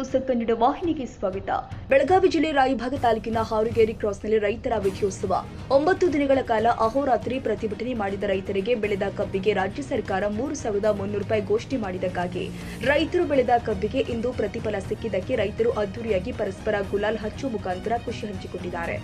News Kannada ವಾಹಿನಿಗೆ ಸ್ವಾಗತ. ಬೆಳಗಾವಿ ಜಿಲ್ಲೆ ರಾಯಭಾಗ ತಾಲೂಕಿನ ಹಾರುಗೇರಿ ಕ್ರಾಸ್ನಲ್ಲಿ ರೈತರ ವಿಜಯೋತ್ಸವ. 9 ದಿನಗಳ ಕಾಲ ಅಹೋರಾತ್ರಿ ಪ್ರತಿಭಟನೆ ಮಾಡಿದ ರೈತರಿಗೆ ಬೆಳೆದ ಕಬ್ಬಿಗೆ ರಾಜ್ಯ ಸರ್ಕಾರ 3,300 ರೂಪಾಯಿ ಘೋಷಣೆ ಮಾಡಿದ್ದಕ್ಕಾಗಿ ರೈತರು ಬೆಳೆದ ಕಬ್ಬಿಗೆ ಇಂದು ಪ್ರತಿಫಲ ಸಿಕ್ಕಿದ್ದಕ್ಕೆ ರೈತರು ಅದ್ದೂರಿಯಾಗಿ ಪರಸ್ಪರ ಗುಲಾಲ್ ಹಚ್ಚುವ ಮುಖಾಂತರ ಖುಷಿ ಹಂಚಿಕೊಂಡಿದ್ದಾರೆ.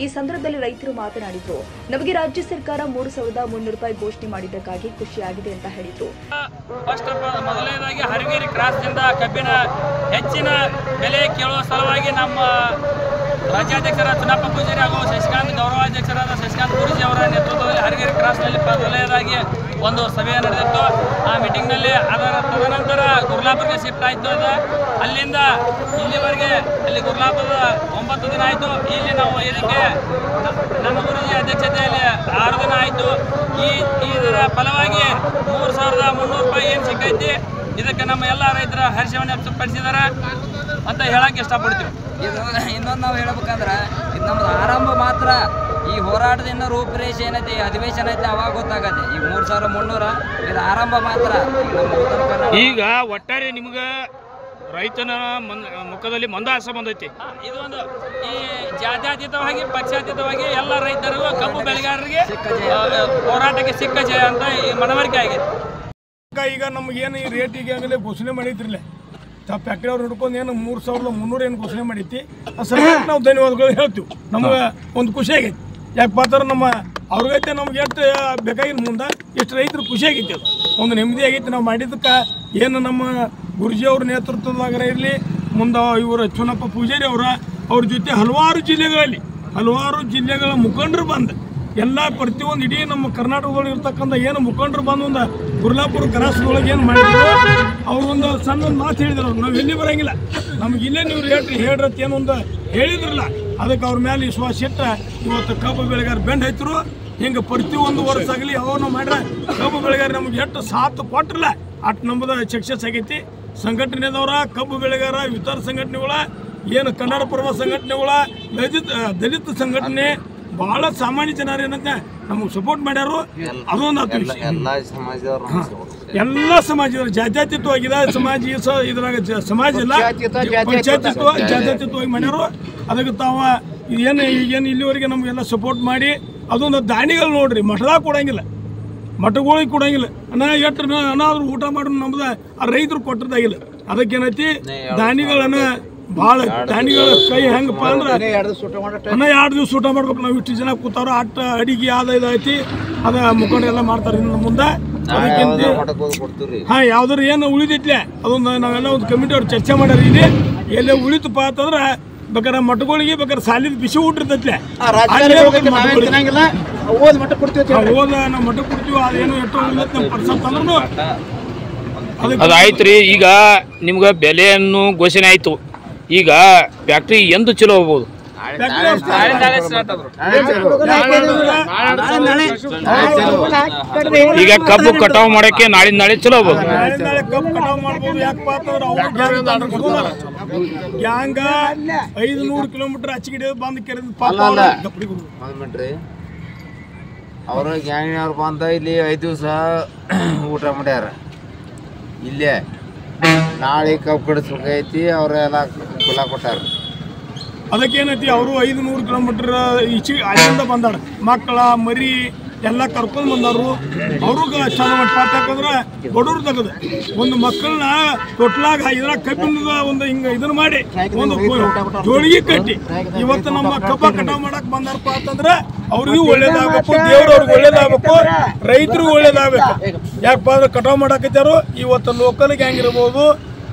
ಈ ಸಂದರ್ಭದಲ್ಲಿ ರೈತರು ಮಾತನಾಡಿದ್ರು. ನಮಗೆ ರಾಜ್ಯ ಸರ್ಕಾರ 3,300 ರೂಪಾಯಿ ಘೋಷಣೆ ಮಾಡಿದ್ದಕ್ಕಾಗಿ ಖುಷಿಯಾಗಿದೆ ಅಂತ ಹೇಳಿದ್ರು. ಮೊದಲನೇದಾಗಿ ಹಾರುಗೇರಿ ಕ್ರಾಸ್ನಿಂದ ಕಬ್ಬಿನ ಹೆಚ್ಚಿನ ಬೆಲೆ ಕೇಳುವ ಸಲುವಾಗಿ ನಮ್ಮ ರಾಜ್ಯಾಧ್ಯಕ್ಷರ ಚುನಪ್ಪ ಪೂಜಾರಿ ಹಾಗೂ ಶಶಿಕಾಂತ್ ಗೌರವಾಧ್ಯಕ್ಷರಾದ ಶಶಿಕಾಂತ್ ಗುರೂಜಿ ಅವರ ನೇತೃತ್ವದಲ್ಲಿ ಹಾರುಗೇರಿ ಕ್ರಾಸ್ನಲ್ಲಿ ಮೊದಲನೇದಾಗಿ ಒಂದು ಸಭೆ ನಡೆದಿತ್ತು. ಆ ಮೀಟಿಂಗ್ನಲ್ಲಿ ಅದರ ತದನಂತರ ಗುರ್ಲಾಪುರ್ಗೆ ಶಿಫ್ಟ್ ಆಯಿತು. ಅಲ್ಲಿಂದ ಇಲ್ಲಿವರೆಗೆ ಅಲ್ಲಿ ಗುರ್ಲಾಪುರದ 9 ದಿನ ಆಯಿತು. ಇಲ್ಲಿ ನಾವು ಇದಕ್ಕೆ ನಮ್ಮ ಗುರೂಜಿ ಅಧ್ಯಕ್ಷತೆಯಲ್ಲಿ 6 ದಿನ ಆಯಿತು. ಇದರ ಫಲವಾಗಿ 3,300 ರೂಪಾಯಿ ಏನು ಸಿಕ್ಕೈತಿ, ಇದಕ್ಕೆ ನಮ್ಮ ಎಲ್ಲ ರೈತರ ಹರ್ಷವನ್ನು ವ್ಯಕ್ತಪಡಿಸಿದ್ದಾರೆ ಅಂತ ಹೇಳಕ್ಕೆ ಇಷ್ಟಪಡ್ತೀವಿ. ಇನ್ನೊಂದು ನಾವು ಹೇಳ್ಬೇಕಂದ್ರೆ ಇದು ನಮ್ದು ಆರಂಭ ಮಾತ್ರ. ಈ ಹೋರಾಟದಿಂದ ರೂಪರೇಷೆ ಏನೈತಿ, ಅಧಿವೇಶನ ಐತಿ, ಅವಾಗ ಗೊತ್ತಾಗತ್ತೆ. ಈಗ 3,300 ಇದು ಆರಂಭ ಮಾತ್ರ. ಈಗ ಒಟ್ಟಾರೆ ನಿಮ್ಗೆ ರೈತನ ಮುಖದಲ್ಲಿ ಮಂದಹಾಸ ಬಂದೈತಿ. ಇದು ಒಂದು ಈ ಜಾತ್ಯತೀತವಾಗಿ ಪಕ್ಷಾತೀತವಾಗಿ ಎಲ್ಲ ರೈತರಿಗೂ ಕಬ್ಬು ಬೆಳೆಗಾರರಿಗೆ ಹೋರಾಟಕ್ಕೆ ಸಿಕ್ಕ ಜಯ ಅಂತ ಈ ಮನವರಿಕೆ ಆಗಿದೆ. ಈಗ ನಮಗೇನು ಈ ರೇಟಿಗೆ ಆಗಲೇ ಘೋಷಣೆ ಮಾಡಿದ್ರಿಲ್ಲ, ಫ್ಯಾಕ್ಟ್ರಿ ಅವ್ರು ಹಿಡ್ಕೊಂಡು ಏನು 3,300 ಏನು ಘೋಷಣೆ ಮಾಡೈತಿ, ಆ ಸರ್ಕಾರಕ್ಕೆ ನಾವು ಧನ್ಯವಾದಗಳು ಹೇಳ್ತೀವಿ. ನಮ್ಗೆ ಒಂದು ಖುಷಿ ಆಗೈತಿ. ಯಾಕಪ್ಪ ಅಂದ್ರೆ ನಮ್ಮ ಅವ್ರಿಗೈತೆ ನಮ್ಗೆ ಎಷ್ಟು ಬೇಕಾಗಿತ್ತು, ಮುಂದೆ ಎಷ್ಟು ರೈತರು ಖುಷಿ ಆಗೈತಿ. ಅದು ಒಂದು ನೆಮ್ಮದಿ ಆಗೈತಿ. ನಾವು ಮಾಡಿದ್ದಕ್ಕೆ ಏನು ನಮ್ಮ ಗುರುಜಿ ಅವ್ರ ನೇತೃತ್ವದಾಗ ಇರಲಿ, ಮುಂದೆ ಇವರು ಚುನಪ್ಪ ಪೂಜಾರಿ ಅವ್ರ ಜೊತೆ ಹಲವಾರು ಜಿಲ್ಲೆಗಳ ಮುಖಂಡರು ಬಂದು ಎಲ್ಲ ಪ್ರತಿಯೊಂದು ಇಡೀ ನಮ್ಮ ಕರ್ನಾಟಕದೊಳಗೆ ಇರ್ತಕ್ಕಂಥ ಏನು ಮುಖಂಡರು ಬಂದು ಒಂದು ಗುರ್ಲಾಪುರ ಕ್ರಾಸ್ದೊಳಗೆ ಏನು ಮಾಡಿದ್ರು, ಅವ್ರು ಒಂದು ಸಣ್ಣ ಮಾತು ಹೇಳಿದ್ರು. ನಾವು ಎಲ್ಲಿ ಬರೋಂಗಿಲ್ಲ, ನಮ್ಗೆ ಇಲ್ಲೇ ನೀವು ಹೇಳ್ರತ್ ಏನೊಂದು ಹೇಳಿದ್ರಲ್ಲ, ಅದಕ್ಕೆ ಅವ್ರ ಮೇಲೆ ವಿಶ್ವಾಸ ಇಟ್ಟ ಇವತ್ತು ಕಬ್ಬು ಬೆಳೆಗಾರ ಬೆಂಡ್ ಹೈತರು. ಹಿಂಗೆ ಪ್ರತಿಯೊಂದು ವರ್ಷ ಆಗಲಿ ಅವನು ಮಾಡ್ರೆ ಕಬ್ಬು ಬೆಳೆಗಾರ ನಮ್ಗೆ ಎಷ್ಟು ಸಾಥ್ ಕೊಟ್ರಲ್ಲ ಅಷ್ಟು ನಮ್ಮದು ಸಕ್ಸಸ್ ಆಗೈತಿ. ಸಂಘಟನೆದವರ ಕಬ್ಬು ಬೆಳೆಗಾರ ಇತರ ಸಂಘಟನೆಗಳ ಏನು ಕನ್ನಡ ಪರ್ವ ಸಂಘಟನೆಗಳ ದಲಿತ ಸಂಘಟನೆ ಭಾಳ ಸಾಮಾನ್ಯ ಜನರು ಏನಂತ ನಮಗೆ ಸಪೋರ್ಟ್ ಮಾಡ್ಯಾರು. ಅದೊಂದು ಎಲ್ಲ ಸಮಾಜದವರು ಜಾತ್ಯತೀತವಾಗಿದೆ. ಇದ್ರಾಗ ಸಮಾಜ ಇಲ್ಲ, ಜಾತ್ಯತೀತವಾಗಿ ಮಾಡ್ಯಾರು. ಅದಕ್ಕೆ ತಾವ ಏನು ಈಗೇನು ಇಲ್ಲಿವರೆಗೆ ನಮಗೆಲ್ಲ ಸಪೋರ್ಟ್ ಮಾಡಿ ಅದೊಂದು ದಾನಿಗಳು ನೋಡ್ರಿ, ಮಠದಾಗ ಕೊಡಂಗಿಲ್ಲ, ಮಠಗಳಿಗೆ ಕೊಡಂಗಿಲ್ಲ. ಅನಾದ್ರೂ ಊಟ ಮಾಡ್ರು ನಮ್ದು ಆ ರೈತರು ಕೊಟ್ಟದಾಗಿಲ್ಲ. ಅದಕ್ಕೇನೈತಿ ದಾನಿಗಳನ್ನ ಭಾಳ ದಾನಿಗಳ ಕೈ ಹೆಂಗಪ್ಪ ಅಂದ್ರೆ 2 ದಿವಸ ಊಟ ಮಾಡ್ಬೇಕು. ನಾವು ಇಷ್ಟು ಜನ ಕೂತಾರೋ ಅಟ್ಟು ಅಡಿಗೆ ಇದೈತಿ, ಅದ ಮುಖಂಡರೆಲ್ಲ ಮಾಡ್ತಾರೆ ಇನ್ನು ಮುಂದೆ. ಅದಕ್ಕಿಂತ ಯಾವ್ದಾರು ಏನು ಉಳಿದಿಟ್ಲೆ ಅದೊಂದು ನಾವೆಲ್ಲ ಒಂದು ಕಮಿಟಿ ಅವ್ರು ಚರ್ಚೆ ಮಾಡ್ಯಾರ. ಇಲ್ಲಿ ಎಲ್ಲೇ ಉಳಿತಪ್ಪ ಅಂತಂದ್ರೆ ಬೇಕಾದ್ರೆ ಮಠಗಳಿಗೆ ಬೇಕಾದ್ರೆ ಸಾಲಿದ ಬಿಸಿ ಊಟ ಇರ್ತೈತ್ಲೆ, ಓದ ನಾವು ಮಠ ಕೊಡ್ತೀವಿ. ಅದೇನು ಎಷ್ಟು ಉಳಿದೈತಿ ನಮ್ಮ ಪರ್ಸೆಂಟ್ ಅಂದ್ರೂ ಅದಾಯ್ತು ರೀ. ಈಗ ನಿಮ್ಗೆ ಬೆಲೆಯನ್ನು ಘೋಷಣೆ ಆಯಿತು. ಈಗ ಫ್ಯಾಕ್ಟ್ರಿ ಎಂದು ಚಲೋ ಹೋಗ್ಬೋದು? ಈಗ ಕಬ್ಬು ಕಟಾವು ಮಾಡಕ್ಕೆ ನಾಳೆ ಚಲೋ ಹೋಗ್ಬೋದು. ಕಬ್ಬು ಕಟಾವು ಮಾಡ್ಬೋದು. ಯಾಕಪ್ಪ ಅಂತಂದ್ರೆ ಗ್ಯಾಂಗ 500 ಕಿಲೋಮೀಟರ್ ಅಚ್ಚಿಗಿಡ ಬಂದು ಕೆರೆದು ಅವರು ಗ್ಯಾಂಗ್ನವ್ರು ಬಂದ ಇಲ್ಲಿ 5 ದಿವಸ ಊಟ ಮಾಡ್ಯಾರ. ಇಲ್ಲೇ ನಾಳೆ ಕಬ್ಬು ಕಡಿಸ್ಬೇಕೈತಿ, ಅವರೆಲ್ಲ ಕುಲ ಕೊಟ್ಟಾರ. ಅದಕ್ಕೇನೈತಿ ಅವರು 500 ಕಿಲೋಮೀಟರ್ ಈಚೆ ಅಲ್ಲಿಂದ ಬಂದಾರ. ಮಕ್ಕಳ ಮರಿ ಎಲ್ಲ ಕರ್ಕೊಂಡು ಬಂದವರು ಅವ್ರಿಗೆ ಚಂದ ಮಾಡಿ ಪಾಠ. ಯಾಕಂದ್ರೆ ಬಡವ್ರು ತೆಗೆದು ಒಂದು ಮಕ್ಕಳನ್ನ ತೊಟ್ಲಾಗ ಇದ್ರಾಗ ಕಬ್ಬಿಣದ ಒಂದು ಹಿಂಗೆ ಇದನ್ನ ಮಾಡಿ ಒಂದು ಜೋಳಿಗೆ ಕಟ್ಟಿ ಇವತ್ತು ನಮ್ಮ ಕಬ್ಬ ಕಟಾವು ಮಾಡಕ್ ಬಂದಾರಪ್ಪ ಅಂತಂದ್ರೆ ಅವ್ರಿಗೂ ಒಳ್ಳೇದಾಗಬೇಕು, ದೇವ್ರವ್ರಿಗೆ ಒಳ್ಳೇದಾಗಬೇಕು, ರೈತರಿಗೂ ಒಳ್ಳೇದಾಗಬೇಕು. ಯಾಕಪ್ಪ ಅಂದ್ರೆ ಕಟಾವು ಮಾಡಾಕತ್ತಾರು ಇವತ್ತು ಲೋಕಲ್ ಗ್ಯಾಂಗ್ ಇರ್ಬೋದು,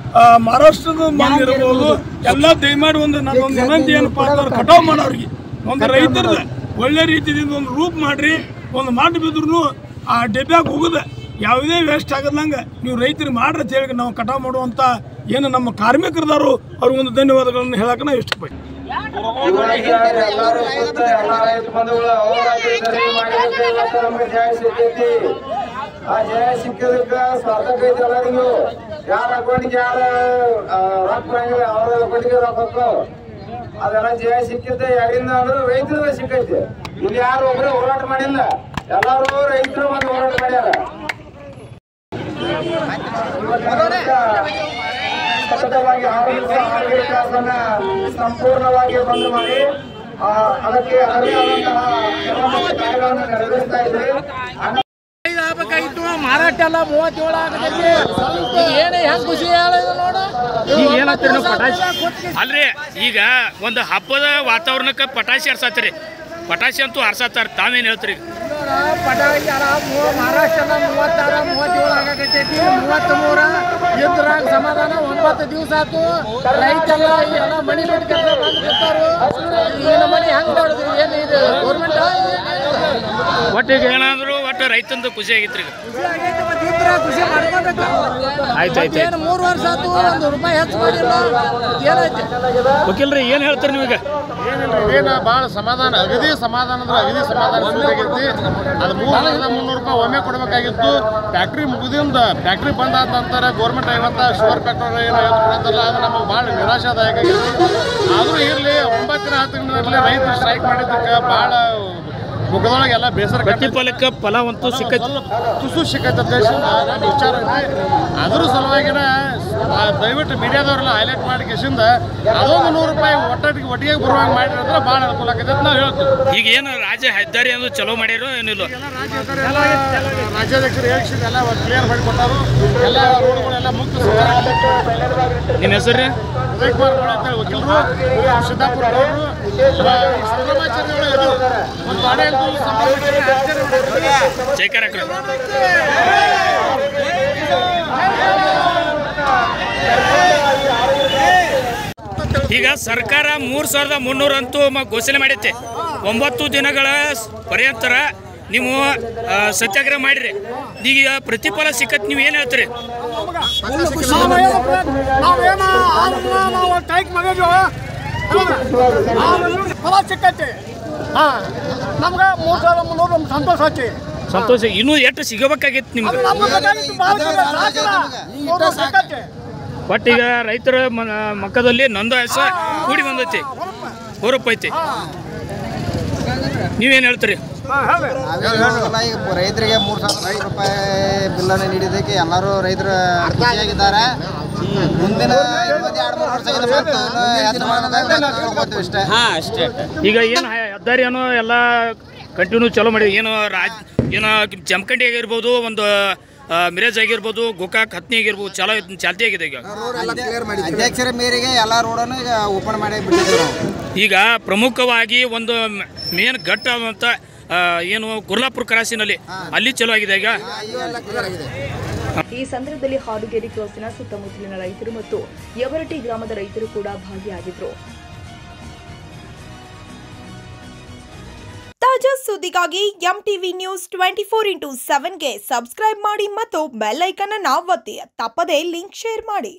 ಮಹಾರಾಷ್ಟ್ರದ ಮಂದಿ ಇರ್ಬೋದು, ಎಲ್ಲ ದಯಮಾಡಿ ಒಂದು ನನ್ನೊಂದು ವಿನಂತಿ ಏನಪ್ಪ ಅಂತಂದ್ರೆ ಕಟಾವು ಮಾಡೋರಿಗೆ ಒಂದು ರೈತರದ ಒಳ್ಳೆ ರೀತಿಯಿಂದ ಒಂದು ರೂಪ್ ಮಾಡ್ರಿ. ಒಂದು ಮಾಡಿ ಬಿದ್ರು ಆ ಡೆಬ್ಯಾಗ ಹೋಗುದ ಯಾವುದೇ ವೇಸ್ಟ್ ಆಗದಂಗೆ ನೀವು ರೈತರಿಗೆ ಮಾಡ್ರಿ ಅಂತ ಹೇಳಿ ನಾವು ಕಟಾವು ಮಾಡುವಂಥ ಏನು ನಮ್ಮ ಕಾರ್ಮಿಕರದಾರು ಅವ್ರಿಗೊಂದು ಧನ್ಯವಾದಗಳನ್ನು ಹೇಳಕ್ಕೆ ನಾವು ಇಷ್ಟಪಡ್ತೀವಿ. ಆ ಜಯ ಸಿಕ್ಕಿದಕ್ಕೆ ಸಾರ್ಥಕ ಐತೆ ಎಲ್ಲರಿಗೂ. ಯಾರ ಅಕೌಂಟಿಗೆ ಯಾರ ರೊಕ್ಕ ಅವ್ರ ಅಕೌಂಟಿಗೆ ರೊಕ್ಕ ಅದೆಲ್ಲ ಜಯ ಸಿಕ್ಕಿದ್ದೆ ಯಾರಿಂದ ಅಂದ್ರೆ ರೈತರು ಸಿಕ್ಕೈತೆ. ಇಲ್ಲಿ ಯಾರು ಒಬ್ಬರೇ ಹೋರಾಟ ಮಾಡಿಲ್ಲ, ಎಲ್ಲರೂ ರೈತರು ಬಂದು ಹೋರಾಟ ಮಾಡ್ಯಾರ. ಸತತವಾಗಿ 6 ದಿವಸ ಕ್ಲಾಸನ್ನ ಸಂಪೂರ್ಣವಾಗಿ ಬಂದ್ ಮಾಡಿ ಅದಕ್ಕೆ ಅರಿಯಾದಂತಹ ಕಾರ್ಯಗಳನ್ನು ನೆರವೇರಿಸ್ತಾ ಇದ್ರಿ. ಮಾರಾಟ ಎಲ್ಲ 37 ಆಗತೈತಿ. ಏನೇ ಹೆಂಗ್ ಖುಷಿ ನೋಡ ಅಲ್ರಿ. ಈಗ ಒಂದು ಹಬ್ಬದ ವಾತಾವರಣಕ್ಕೆ ಪಟಾಶಿ ಹರ್ಸತ್ತೀರಿ, ಪಟಾಶಿ ಅಂತೂ ಹರ್ಸತ್ತಾರ. ತಾವೇನು ಹೇಳ್ತೀರಿ? ಪಟಾಕಿ ಮಹಾರಾಷ್ಟ್ರ 36 37 ಆಗತೈತಿ. 33 ಇದ್ರಾಗ ಸಮಾಧಾನ 9 ದಿವಸ ಆತು. ರೈತೆಲ್ಲ ಎಲ್ಲ ಮನಿ ನೋಡಿ ಕೆಲಸ ಮಾಡ್ತಿರ್ತಾರು. ಏನು ಮನಿ ಹೆಂಗ್ ನೋಡಿದ್ರಿ? ಏನು ಇದು ಗೌರ್ಮೆಂಟ್ ಒಟ್ಟಿಗೆ ಏನಾದ್ರು ಒಟ್ಟು ರೈತಂದು ಖುಷಿ ಆಗೈತ್ರಿ. ಖುಷಿ ಮಾಡ್ಕೋಬೇಕು. ಆಯ್ತು. ಏನು 3 ವರ್ಷ ಆತು, 1 ರೂಪಾಯಿ ಹೆಚ್ಚು ಮಾಡಿಲ್ಲ. ಏನೈತಿ ವಕೀಲ್ರಿ ಏನು ಹೇಳ್ತೀರಿ ನೀವೀಗ? ಏನ ಭಾಳ ಸಮಾಧಾನ, ಅಗದಿ ಸಮಾಧಾನ ಅಂದ್ರೆ ಅಗದಿ ಸಮಾಧಾನ ಸಿಗೈತಿ. ಅದು 300 ರೂಪಾಯಿ ಒಮ್ಮೆ ಕೊಡಬೇಕಾಗಿತ್ತು. ಫ್ಯಾಕ್ಟ್ರಿ ಮುಗಿದಿಂದ ಫ್ಯಾಕ್ಟ್ರಿ ಬಂದ ಆದ ನಂತರ ಗೌರ್ಮೆಂಟ್ ಇವತ್ತ ಶುಗರ್ ಫ್ಯಾಕ್ಟರಿ ಏನು ಕೊಡೋದಲ್ಲ, ಅದು ನಮಗೆ ಭಾಳ ನಿರಾಶಾದಾಯಕ ಆಗೈತಿ. ಆದರೂ ಇರಲಿ 9 ದಿನ 10 ದಿನದಲ್ಲಿ ರೈತರು ಸ್ಟ್ರೈಕ್ ಮಾಡಿದ್ದಕ್ಕೆ ಭಾಳ ಮುಖದೊಳಗೆಲ್ಲ ಬೇಸರ. ಪ್ರತಿಫಲಕ್ಕೆ ಫಲವಂತೂ ಸಿಕ್ಕೈತಿ, ತುಸು ಸಿಕ್ಕೈತೆ ನಮ್ಮ ವಿಚಾರ ಐತಿ. ಅದ್ರ ಸಲುವಾಗಿನ ದಯವಿಟ್ಟು ಮೀಡಿಯಾದವ್ರೆಲ್ಲ ಹೈಲೈಟ್ ಮಾಡಿ ಕಿಸಿಂದ ಅದೊಂದು 100 ರೂಪಾಯಿ ಒಟ್ಟಿಗೆ ಬರುವಂಗೆ ಮಾಡಿದ್ರೆ ಅಂದ್ರೆ ಭಾಳ ಅನುಕೂಲ ಆಗೈತೆ ಅಂತ ನಾವು ಹೇಳ್ತೀವಿ. ಈಗ ಏನು ರಾಜ್ಯ ಹೆದ್ದಾರಿ ಅಂದ್ರೆ ಚಲೋ ಮಾಡ್ಯಾರೋ ಏನಿಲ್ಲ? ರಾಜ್ಯಾಧ್ಯಕ್ಷರು ಹೇಳಿಸಿದ ಎಲ್ಲ ಕ್ಲಿಯರ್ ಮಾಡಿಕೊಟ್ಟಾರು. ಎಲ್ಲ ರೋಡ್ಗಳೆಲ್ಲ ಮುಕ್ತ. ನಿಮ್ಮ ಹೆಸರು ರೀ? ಉದಯಕುಮಾರ್ ಅಂತೇಳಿ ವಕೀಲರು, ಸಿದ್ದಾಪುರ ಗೌಡರು, ಸಂಭ್ರಮಾಚರಣೆಗಳು ಒಂದು ಬಾಡೆ ಜೈಕಾರ. ಈಗ ಸರ್ಕಾರ 3300 ಅಂತೂ ಘೋಷಣೆ ಮಾಡೈತೆ. 9 ದಿನಗಳ ಪರ್ಯಂತರ ನೀವು ಸತ್ಯಾಗ್ರಹ ಮಾಡಿರಿ. ಈಗ ಪ್ರತಿಫಲ ಸಿಕ್ಕತ್ ನೀವು ಏನು ಹೇಳ್ತೀರಿ? ಫಲ ಸಿಕ್ಕೈತಿ. ನಮ್ಗೆ 3300 ಸಂತೋಷ ಐತಿ. ಸಂತೋಷ. ಇನ್ನೂ ಎಷ್ಟು ಸಿಗಬೇಕಾಗಿತ್ತು ನಿಮ್ಗೆ? ಬಟ್ ಈಗ ರೈತರ ಮಕ್ಕದಲ್ಲಿ ನೊಂದಾಸ ಕೂಡಿ ಬಂದೈತಿ, ಹೊರಪೈತಿ. ನೀವೇನು ಹೇಳ್ತೀರಿ? ಈಗ ರೈತರಿಗೆ 3000 ರೂಪಾಯಿ ಬಿಲ್ಲನ್ನು ನೀಡಿದ್ದಕ್ಕೆ ಎಲ್ಲರೂ ರೈತರು ಖುಷಿಯಾಗಿದ್ದಾರೆ. ಮುಂದಿನ 2-3 ವರ್ಷ ಅಷ್ಟೇ. ಈಗ ಏನು ಹೆದ್ದಾರಿ ಏನೋ ಎಲ್ಲ ಕಂಟಿನ್ಯೂ ಚಲೋ ಮಾಡಿ ಏನೋ ಏನೋ ಜಮಖಂಡಿ ಆಗಿರ್ಬೋದು, ಒಂದು ಮಿರೇಜ್ ಆಗಿರ್ಬೋದು, ಗೋಕಾಕ್ ಹತ್ನಿ ಆಗಿರ್ಬೋದು, ಚಾಲ್ತಿ ಆಗಿದೆ. ಈಗ ಅಧ್ಯಕ್ಷರ ಮೇರೆಗೆ ಎಲ್ಲ ರೋಡನ್ನು ಈಗ ಓಪನ್ ಮಾಡಿ ಬಿಟ್ಟಿದ್ದೀವಿ. ಈಗ ಪ್ರಮುಖವಾಗಿ ಒಂದು ಮೇನ್ ಘಟ್ಟ ಆದಂಥ ಏನು ಕುರ್ಲಾಪುರ ಕ್ರಾಸಿನಲ್ಲಿ ಅಲ್ಲಿ ಚಲೋ ಆಗಿದೆ ಈಗ. ಈ ಸಂದರ್ಭದಲ್ಲಿ ಹಾಡುಗೇರಿ ಕ್ರಾಸಿನ ಸುತ್ತಮುತ್ತಲಿನ ರೈತರು ಮತ್ತು ಯವರಟಿ ಗ್ರಾಮದ ರೈತರು ಕೂಡ ಭಾಗಿಯಾಗಿದ್ದರು. ತಾಜಾ ಸುದ್ದಿಗಾಗಿ ಎಂಟಿವಿ ನ್ಯೂಸ್ 24/7ಗೆ ಸಬ್ಸ್ಕ್ರೈಬ್ ಮಾಡಿ ಮತ್ತು ಬೆಲ್ ಐಕಾನ್ ಅನ್ನು ಒತ್ತಿ. ತಪ್ಪದೇ ಲಿಂಕ್ ಶೇರ್ ಮಾಡಿ.